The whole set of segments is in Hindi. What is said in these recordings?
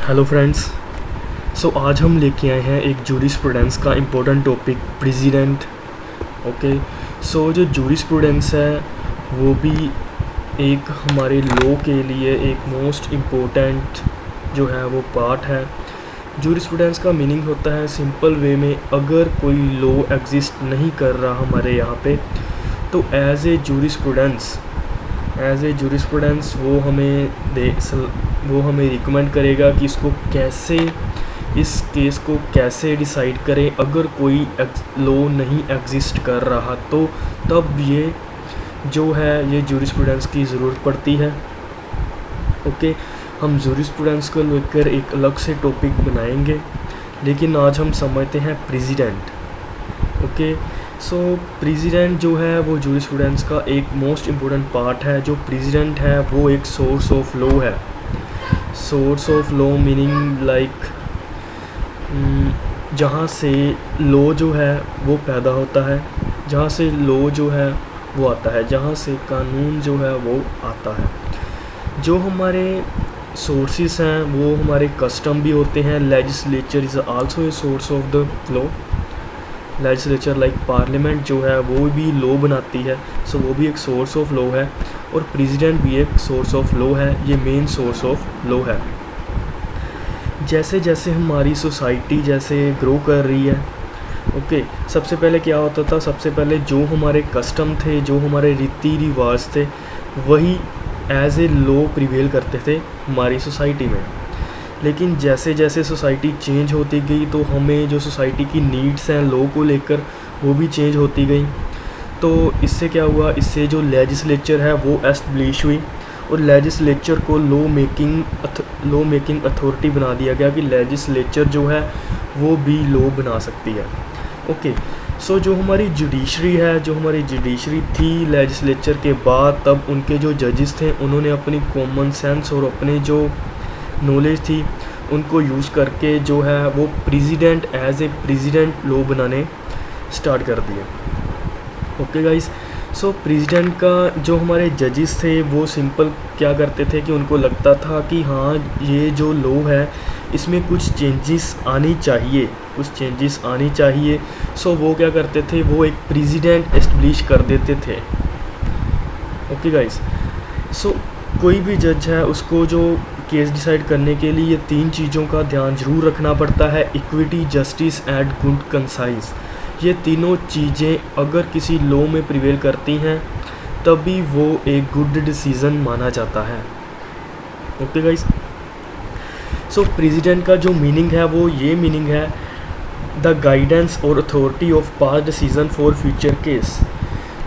Hello friends. आज हम लेके आए हैं एक जूरिस्प्रूडेंस का इम्पोर्टेंट टॉपिक प्रेसिडेंट। ओके। जो जूरिस्प्रूडेंस है वो भी एक हमारे लॉ के लिए एक मोस्ट इम्पोर्टेंट जो है वो पार्ट है। जूरिस्प्रूडेंस का मीनिंग होता है सिंपल वे में, अगर कोई लॉ एग्जिस्ट नहीं कर रहा हमारे यहाँ पे, तो एज ए जूरिस्प्रूडेंस वो हमें रिकमेंड करेगा कि इस केस को कैसे डिसाइड करें। अगर कोई लॉ नहीं एग्जिस्ट कर रहा तो तब ये जूरिस्प्रूडेंस की ज़रूरत पड़ती है। ओके। हम जूरिस्प्रूडेंस को लेकर एक अलग से टॉपिक बनाएंगे, लेकिन आज हम समझते हैं प्रेसिडेंट। ओके। प्रेसिडेंट जो है वो जूरिस्प्रूडेंस का एक मोस्ट इम्पोर्टेंट पार्ट है। जो प्रेसिडेंट है वो एक सोर्स ऑफ लॉ है। Source of law meaning like जहाँ से लॉ जो है वो पैदा होता है, जहाँ से लॉ जो है वो आता है, जहाँ से कानून जो है वो आता है। जो हमारे सोर्सेस हैं वो हमारे कस्टम भी होते हैं। Legislature is also a source of the law. Legislature like parliament जो है वो भी लॉ बनाती है, वो भी एक सोर्स ऑफ लॉ है। और प्रेसिडेंट भी एक सोर्स ऑफ लॉ है, ये मेन सोर्स ऑफ लॉ है। जैसे जैसे हमारी सोसाइटी जैसे ग्रो कर रही है, ओके, सबसे पहले क्या होता था, सबसे पहले जो हमारे कस्टम थे, जो हमारे रीति रिवाज थे, वही एज ए लॉ प्रिवेल करते थे हमारी सोसाइटी में। लेकिन जैसे जैसे सोसाइटी चेंज होती गई तो हमें जो सोसाइटी की नीड्स हैं लॉ को लेकर वो भी चेंज होती गई। तो इससे क्या हुआ, इससे जो लेजिस्लेचर है वो एस्टेब्लिश हुई और लेजिस्लेचर को लॉ मेकिंग अथॉरिटी बना दिया गया कि लेजिस्लेचर जो है वो भी लॉ बना सकती है। ओके। जो हमारी जुडिशरी थी लेजिस्लेचर के बाद, तब उनके जो जजेस थे उन्होंने अपनी कॉमन सेंस और अपने जो नॉलेज थी उनको यूज़ करके जो है वो एज ए प्रेसिडेंट लॉ बनाने स्टार्ट कर दिए। Okay guys. प्रेसिडेंट का जो हमारे जजेस थे वो सिंपल क्या करते थे कि उनको लगता था कि हाँ ये जो लॉ है इसमें कुछ चेंजेस आनी चाहिए। वो क्या करते थे, वो एक प्रेसिडेंट एस्टेब्लिश कर देते थे। Okay guys. कोई भी जज है उसको जो केस डिसाइड करने के लिए 3 चीज़ों का ध्यान ज़रूर रखना पड़ता है, equity, justice and good concise. ये तीनों चीज़ें अगर किसी लॉ में प्रिवेल करती हैं तभी वो एक गुड डिसीज़न माना जाता है। Okay guys. प्रेसिडेंट का जो मीनिंग है वो ये मीनिंग है, द गाइडेंस और authority of past decision for future case.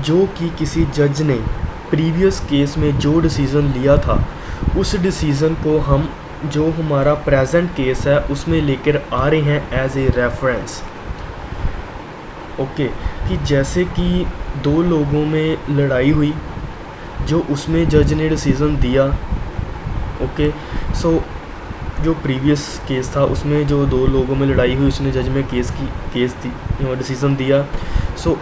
जो कि किसी जज ने प्रीवियस केस में जो डिसीज़न लिया था उस डिसीज़न को हम जो हमारा प्रेजेंट केस है उसमें लेकर आ रहे हैं एज ए रेफरेंस। ओके। कि जैसे कि 2 लोगों में लड़ाई हुई, जो उसमें जज ने डिसीज़न दिया। ओके। जो प्रीवियस केस था उसमें जो 2 लोगों में लड़ाई हुई, उसने जज में डिसीज़न दिया।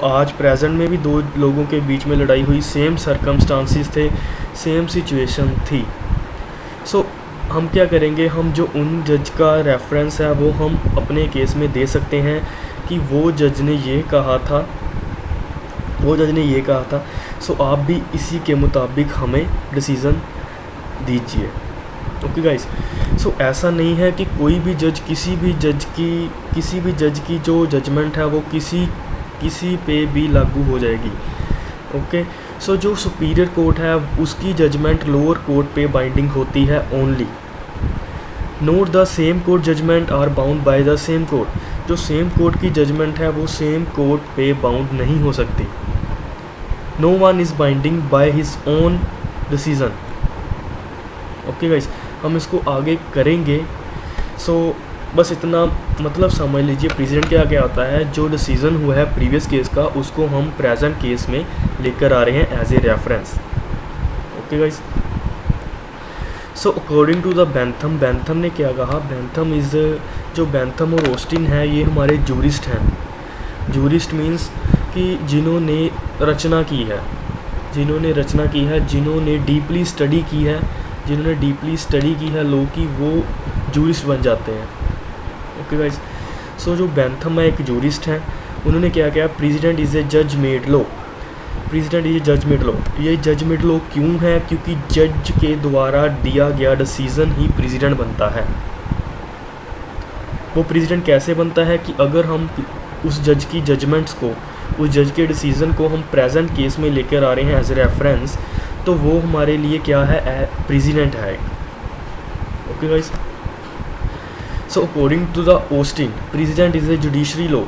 आज प्रेजेंट में भी 2 लोगों के बीच में लड़ाई हुई, सेम सर्कमस्टांसिस थे, सेम सिचुएशन थी। हम क्या करेंगे, हम जो उन जज का रेफरेंस है वो हम अपने केस में दे सकते हैं कि वो जज ने ये कहा था। आप भी इसी के मुताबिक हमें डिसीज़न दीजिए। Okay guys. ऐसा नहीं है कि कोई भी जज किसी भी जज की जो जजमेंट है वो किसी पे भी लागू हो जाएगी। ओके। जो सुपीरियर कोर्ट है उसकी जजमेंट लोअर कोर्ट पे बाइंडिंग होती है only. Note the same court judgement are bound by the same court. जो सेम कोर्ट की जजमेंट है वो सेम कोर्ट पे बाउंड नहीं हो सकती। No one is binding by his own decision. Okay guys. हम इसको आगे करेंगे। बस इतना मतलब समझ लीजिए प्रेसिडेंट क्या होता है, जो डिसीज़न हुआ है प्रीवियस केस का उसको हम प्रेजेंट केस में लेकर आ रहे हैं as a reference. Okay guys. According to the Bentham ने क्या कहा, बेंथम और ऑस्टिन है ये हमारे जूरिस्ट हैं। जूरिस्ट मीन्स कि जिन्होंने रचना की है, जिन्होंने डीपली स्टडी की है लॉ की, वो जूरिस्ट बन जाते हैं। ओके गाइस, सो जो बेंथम है एक जूरिस्ट हैं, उन्होंने क्या किया, प्रेसिडेंट इज़ ए जज मेड लॉ, प्रेसिडेंट इज जज मेड लॉ। ये जज मेड लॉ क्यों है, क्योंकि जज के द्वारा दिया गया डिसीज़न ही प्रेसिडेंट बनता है। वो प्रेसिडेंट कैसे बनता है कि अगर हम उस जज की जजमेंट्स को, उस जज के डिसीज़न को हम प्रेजेंट केस में लेकर आ रहे हैं एज ए रेफरेंस, तो वो हमारे लिए क्या है, प्रेसिडेंट है। Okay guys, so according to the Austin, precedent is a judiciary law.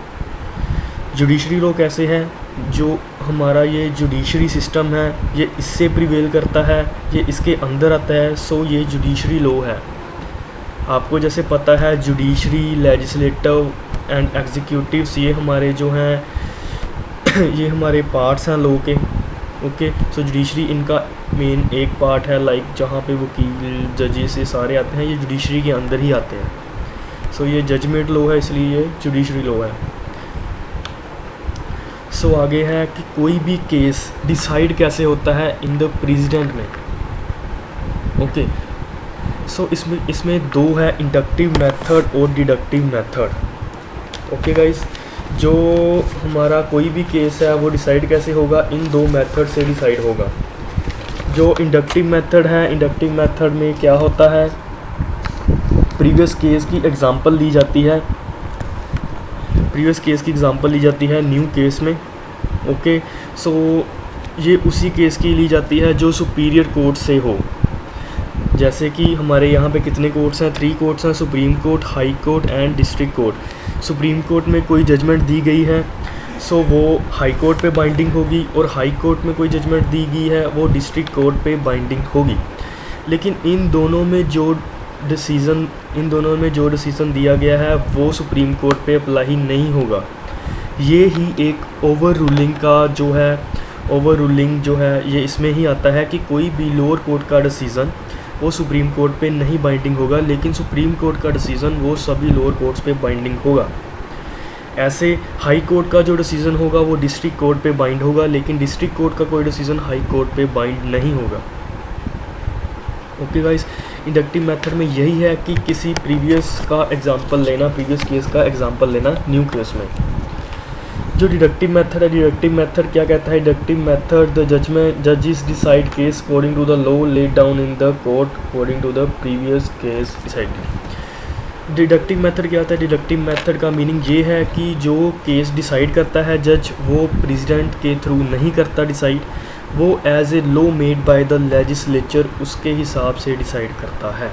Judiciary law कैसे है, जो हमारा ये जुडिशरी सिस्टम है ये इससे प्रिवेल करता है, ये इसके अंदर आता है, सो ये जुडिशरी लॉ है। आपको जैसे पता है जुडिशरी, लेजिस्लेटिव एंड एग्जीक्यूटिव्स, ये हमारे जो हैं ये हमारे पार्ट्स हैं लॉ के। ओके, सो जुडिशरी इनका मेन एक पार्ट है, लाइक जहाँ पे वकील, जजेस से सारे आते हैं, ये जुडिशरी के अंदर ही आते हैं। सो ये जजमेंट लॉ है, इसलिए ये जुडिशरी लॉ है। सो आगे है कि कोई भी केस डिसाइड कैसे होता है इन द प्रेसिडेंट में। ओके, सो इसमें दो है, इंडक्टिव मेथड और डिडक्टिव मेथड। ओके गाइस, जो हमारा कोई भी केस है वो डिसाइड कैसे होगा, इन दो मेथड से डिसाइड होगा। जो इंडक्टिव मेथड है, इंडक्टिव मेथड में क्या होता है, प्रीवियस केस की एग्जांपल ली जाती है, प्रीवियस केस की एग्जांपल ली जाती है न्यू केस में। ओके, सो ये उसी केस की ली जाती है जो सुपीरियर कोर्ट से हो। जैसे कि हमारे यहाँ पे कितने कोर्ट्स हैं, 3 कोर्ट्स हैं, supreme court, high court and district court. Supreme court में कोई जजमेंट दी गई है, सो वो हाई कोर्ट पे बाइंडिंग होगी, और हाई कोर्ट में कोई जजमेंट दी गई है वो डिस्ट्रिक्ट कोर्ट पे बाइंडिंग होगी। लेकिन इन दोनों में जो डिसीज़न दिया गया है वो सुप्रीम कोर्ट पे अप्लाई नहीं होगा। ये ही एक ओवर रूलिंग का जो है, ओवर रूलिंग जो है ये इसमें ही आता है कि कोई भी लोअर कोर्ट का डिसीज़न वो सुप्रीम कोर्ट पे नहीं बाइंडिंग होगा, लेकिन सुप्रीम कोर्ट का डिसीज़न वो सभी लोअर कोर्ट्स पे बाइंडिंग होगा। ऐसे हाई कोर्ट का जो डिसीज़न होगा वो डिस्ट्रिक्ट कोर्ट पे बाइंड होगा, लेकिन डिस्ट्रिक्ट कोर्ट का कोई डिसीज़न हाई कोर्ट पे बाइंड नहीं होगा। ओके गाइस, इंडक्टिव मेथड में यही है कि किसी प्रीवियस का एग्जांपल लेना, प्रीवियस केस का एग्जांपल लेना न्यू केस में। जो डिडक्टिव मेथड है, डिडक्टिव मेथड क्या कहता है, डिडक्टिव मेथड द जजेस decide case according to the law laid down in the court according to the previous case decided. Deductive method क्या होता है, डिडक्टिव मेथड का मीनिंग ये है कि जो केस डिसाइड करता है जज, वो प्रेसिडेंट के थ्रू नहीं करता डिसाइड, वो as a law made by the legislature उसके हिसाब से डिसाइड करता है।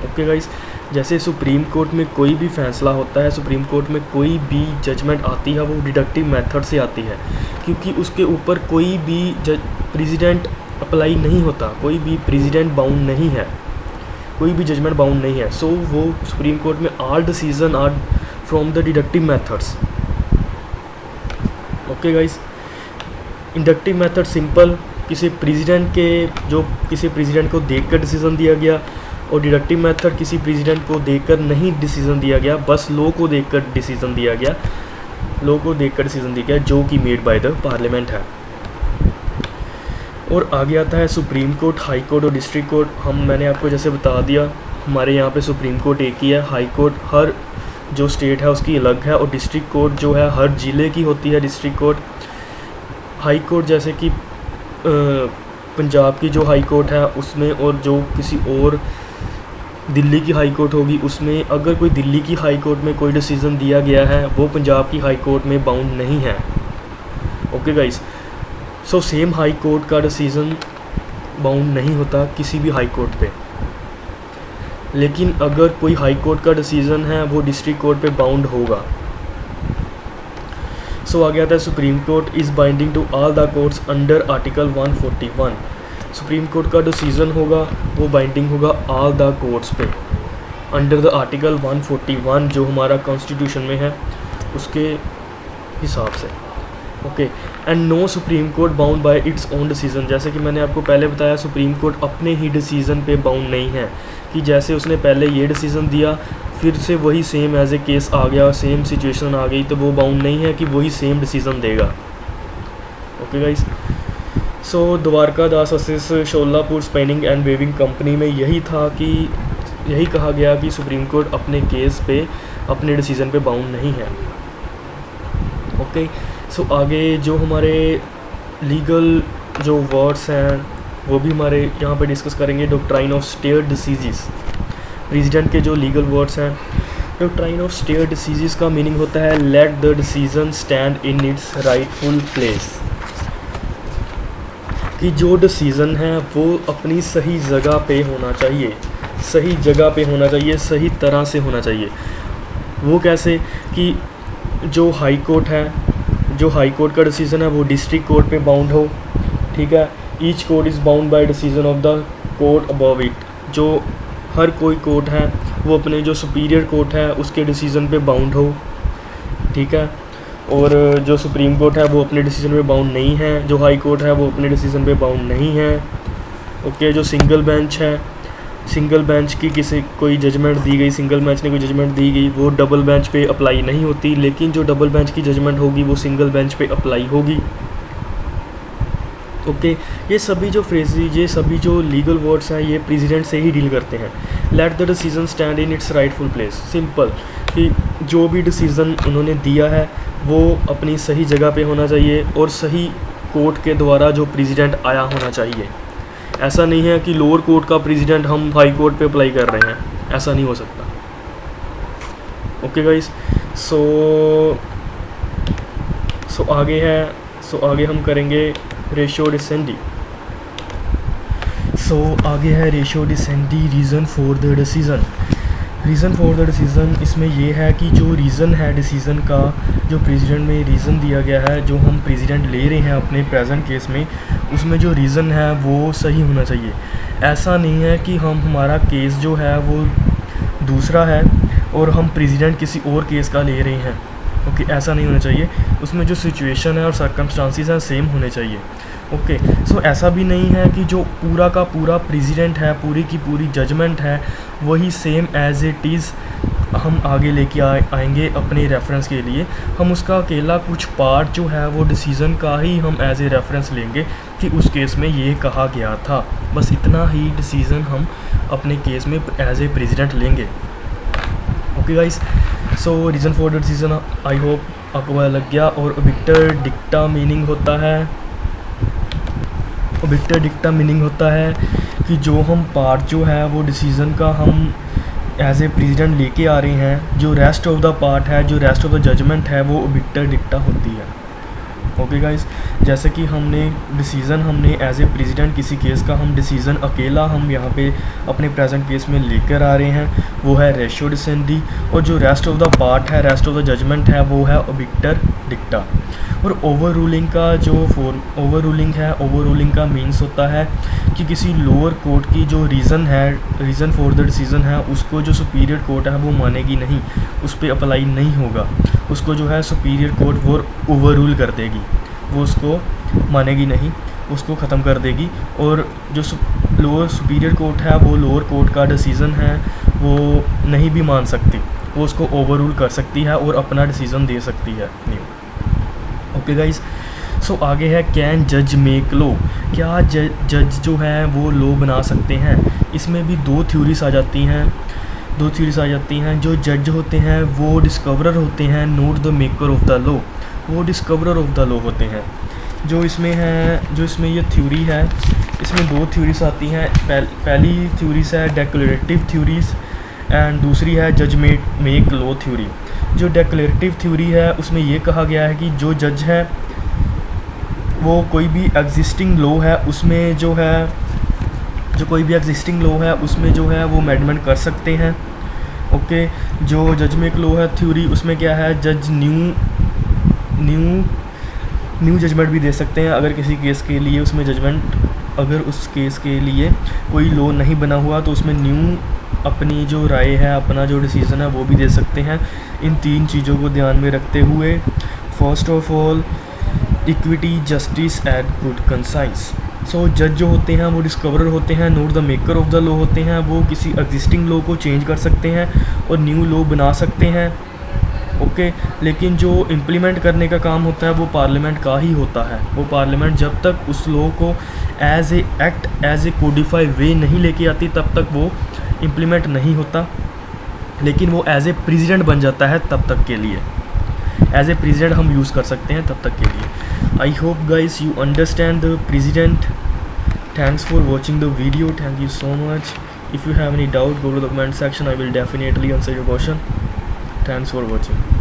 ओके गाइस, जैसे सुप्रीम कोर्ट में कोई भी फैसला होता है, सुप्रीम कोर्ट में कोई भी जजमेंट आती है वो डिडक्टिव मेथड से आती है, क्योंकि उसके ऊपर कोई भी प्रेसिडेंट अप्लाई नहीं होता, कोई भी प्रेसिडेंट बाउंड नहीं है, कोई भी जजमेंट बाउंड नहीं है। सो वो सुप्रीम कोर्ट में all decision are from the deductive methods. Okay guys, inductive method simple, किसी प्रेसिडेंट को देखकर डिसीजन दिया गया, और डिडक्टिव मेथड किसी प्रेसिडेंट को देखकर नहीं डिसीजन दिया गया, बस लॉ को देखकर डिसीजन दिया गया, लॉ को देखकर डिसीजन दिया गया जो कि मेड बाय द पार्लियामेंट है। और आगे आता है सुप्रीम कोर्ट, हाई कोर्ट और डिस्ट्रिक्ट कोर्ट। मैंने आपको जैसे बता दिया, हमारे यहाँ पे सुप्रीम कोर्ट एक ही है, हाई कोर्ट हर जो स्टेट है उसकी अलग है, और डिस्ट्रिक्ट कोर्ट जो है हर ज़िले की होती है डिस्ट्रिक्ट कोर्ट। हाई कोर्ट जैसे कि पंजाब की जो हाई कोर्ट है उसमें, और जो किसी और दिल्ली की हाई कोर्ट होगी उसमें, अगर कोई दिल्ली की हाई कोर्ट में कोई डिसीज़न दिया गया है वो पंजाब की हाई कोर्ट में बाउंड नहीं है। Okay guys, so same high court का डिसीज़न बाउंड नहीं होता किसी भी हाई कोर्ट पे, लेकिन अगर कोई हाई कोर्ट का डिसीज़न है वो डिस्ट्रिक्ट कोर्ट पे बाउंड होगा। सो आगे आता है supreme court is binding to all the courts under article 141। Supreme court का डिसीज़न होगा वो बाइंडिंग होगा ऑल द कोर्ट्स पे अंडर द आर्टिकल 141 जो हमारा कॉन्स्टिट्यूशन में है उसके हिसाब से। Okay, and no supreme court bound by its own decision. जैसे कि मैंने आपको पहले बताया, सुप्रीम कोर्ट अपने ही डिसीज़न पे बाउंड नहीं है, कि जैसे उसने पहले ये डिसीज़न दिया फिर से वही सेम एज ए केस आ गया, सेम सिचुएशन आ गई, तो वो बाउंड नहीं है कि वही सेम डिसीज़न देगा। Okay guys, so Dwarka Das असिस Sholapur spinning and weaving company में यही था कि यही कहा गया कि सुप्रीम कोर्ट अपने केस पे, अपने डिसीज़न पे बाउंड नहीं है। ओके, सो आगे जो हमारे लीगल जो वर्ड्स हैं वो भी हमारे यहाँ पे डिस्कस करेंगे। Doctrine of stared disease, president के जो लीगल वर्ड्स हैं। डॉक्ट्राइन ऑफ स्टेयर्ड डिसीज़ का मीनिंग होता है let the decision stand in its rightful place, कि जो डिसीज़न है वो अपनी सही जगह पे होना चाहिए, सही जगह पे होना चाहिए, सही तरह से होना चाहिए। वो कैसे कि जो हाई कोर्ट है, जो हाई कोर्ट का डिसीज़न है वो डिस्ट्रिक्ट कोर्ट पे बाउंड हो, ठीक है। Each court is bound by decision of the court above it, जो हर कोई कोर्ट है वो अपने जो सुपीरियर कोर्ट है उसके डिसीज़न पे बाउंड हो, ठीक है। और जो सुप्रीम कोर्ट है वो अपने डिसीज़न पे बाउंड नहीं है, जो हाई कोर्ट है वो अपने डिसीज़न पे बाउंड नहीं है। ओके, जो सिंगल बेंच है, सिंगल बेंच की किसी कोई जजमेंट दी गई, सिंगल बेंच ने कोई जजमेंट दी गई, वो डबल बेंच पे अप्लाई नहीं होती, लेकिन जो डबल बेंच की जजमेंट होगी वो सिंगल बेंच पे अप्लाई होगी। ओके, ये सभी जो फ्रेजेज, ये सभी जो लीगल वर्ड्स हैं ये प्रेसिडेंट से ही डील करते हैं। Let the decision stand in its rightful place, simple कि जो भी डिसीज़न उन्होंने दिया है वो अपनी सही जगह पे होना चाहिए और सही कोर्ट के द्वारा जो प्रेसिडेंट आया होना चाहिए। ऐसा नहीं है कि लोअर कोर्ट का प्रेसिडेंट हम हाई कोर्ट पे अप्लाई कर रहे हैं, ऐसा नहीं हो सकता। ओके गाइस, सो आगे है, आगे हम करेंगे रेशियो डिसेंडी। आगे है ratio decidendi, reason for the decision. Reason for the decision इसमें ये है कि जो रीज़न है डिसीज़न का, जो प्रेसिडेंट में रीज़न दिया गया है, जो हम प्रेसिडेंट ले रहे हैं अपने प्रेजेंट केस में, उसमें जो रीज़न है वो सही होना चाहिए। ऐसा नहीं है कि हमारा केस जो है वो दूसरा है और हम प्रेसिडेंट किसी और केस का ले रहे हैं। ओके, ऐसा नहीं होना चाहिए। उसमें जो सिचुएशन है और सर्कमस्टांसिस हैं सेम होने चाहिए। ओके, सो ऐसा भी नहीं है कि जो पूरा का पूरा प्रेसिडेंट है, पूरी की पूरी जजमेंट है वही सेम एज इट इज़ हम आगे लेके आएंगे अपने रेफरेंस के लिए। हम उसका अकेला कुछ पार्ट जो है वो डिसीज़न का ही हम एज ए रेफरेंस लेंगे कि उस केस में ये कहा गया था, बस इतना ही डिसीज़न हम अपने केस में एज ए प्रेसिडेंट लेंगे। Okay guys, so reason for the decision I hope आपको पता लग गया। और ओबिक्टर डिक्टा मीनिंग होता है, ओबिक्टर डिक्टा मीनिंग होता है कि जो हम पार्ट जो है वो डिसीज़न का हम एज ए प्रेसिडेंट लेके आ रहे हैं, जो रेस्ट ऑफ द पार्ट है, जो रेस्ट ऑफ द जजमेंट है वो ओबिक्टर डिक्टा होती है। ओके गाइस, जैसे कि हमने एज ए प्रेसिडेंट किसी केस का हम डिसीज़न अकेला हम यहाँ पे अपने प्रेजेंट केस में लेकर आ रहे हैं, वो है रेशियो डिसेंडी। और जो रेस्ट ऑफ द पार्ट है, रेस्ट ऑफ द जजमेंट है, वो है ओबिक्टर डिक्टा। और ओवर रूलिंग का जो ओवर रूलिंग का मीन्स होता है कि किसी लोअर कोर्ट की जो रीज़न फॉर द डिसीज़न है उसको जो सुपीरियर कोर्ट है वो मानेगी नहीं, उस पर अप्लाई नहीं होगा, उसको जो है सुपीरियर कोर्ट वो ओवर रूल कर देगी, वो उसको मानेगी नहीं, उसको ख़त्म कर देगी। और जो लोअर सुपीरियर कोर्ट है वो लोअर कोर्ट का डिसीज़न है वो नहीं भी मान सकती, वो उसको ओवर रूल कर सकती है और अपना डिसीज़न दे सकती है। ओके गाइस, सो आगे है कैन जज मेक लॉ, क्या जज जो है वो लॉ बना सकते हैं। इसमें भी दो थ्योरीज आ जाती हैं। जो जज होते हैं वो डिस्कवरर होते हैं, not the maker of the law, वो डिस्कवरर ऑफ द लॉ होते हैं। जो इसमें ये थ्योरी है, इसमें दो थ्योरीज आती हैं। पहली थ्योरीज है डेक्लेरेटिव थ्योरीज एंड दूसरी है जज मेक लॉ थ्योरी। जो डेक्लेरेटिव थ्योरी है उसमें ये कहा गया है कि जो जज है वो कोई भी एग्जिस्टिंग लॉ है उसमें जो है वो अमेंडमेंट कर सकते हैं। ओके, जो जज मेक लॉ है थ्योरी उसमें क्या है, जज न्यू जजमेंट भी दे सकते हैं अगर किसी केस के लिए उसमें अगर उस केस के लिए कोई लॉ नहीं बना हुआ तो उसमें न्यू अपनी जो राय है, अपना जो डिसीज़न है वो भी दे सकते हैं। इन तीन चीज़ों को ध्यान में रखते हुए, first of all equity, justice and good conscience. So जज जो होते हैं वो डिस्कवरर होते हैं, not the maker of the law होते हैं। वो किसी एग्जिस्टिंग लॉ को चेंज कर सकते हैं और न्यू लॉ बना सकते हैं। ओके, लेकिन जो इम्प्लीमेंट करने का काम होता है वो पार्लियामेंट का ही होता है। वो पार्लियामेंट जब तक उस लॉ को as a act, as a codify वे नहीं लेके आती तब तक वो इम्प्लीमेंट नहीं होता, लेकिन वो एज ए प्रेसिडेंट बन जाता है तब तक के लिए, एज ए प्रेसिडेंट हम यूज़ कर सकते हैं तब तक के लिए। I hope guys you understand the precedent. Thanks for watching the video, thank you so much. If you have any doubt, go to the comment section, I will definitely answer your question. Thanks for watching.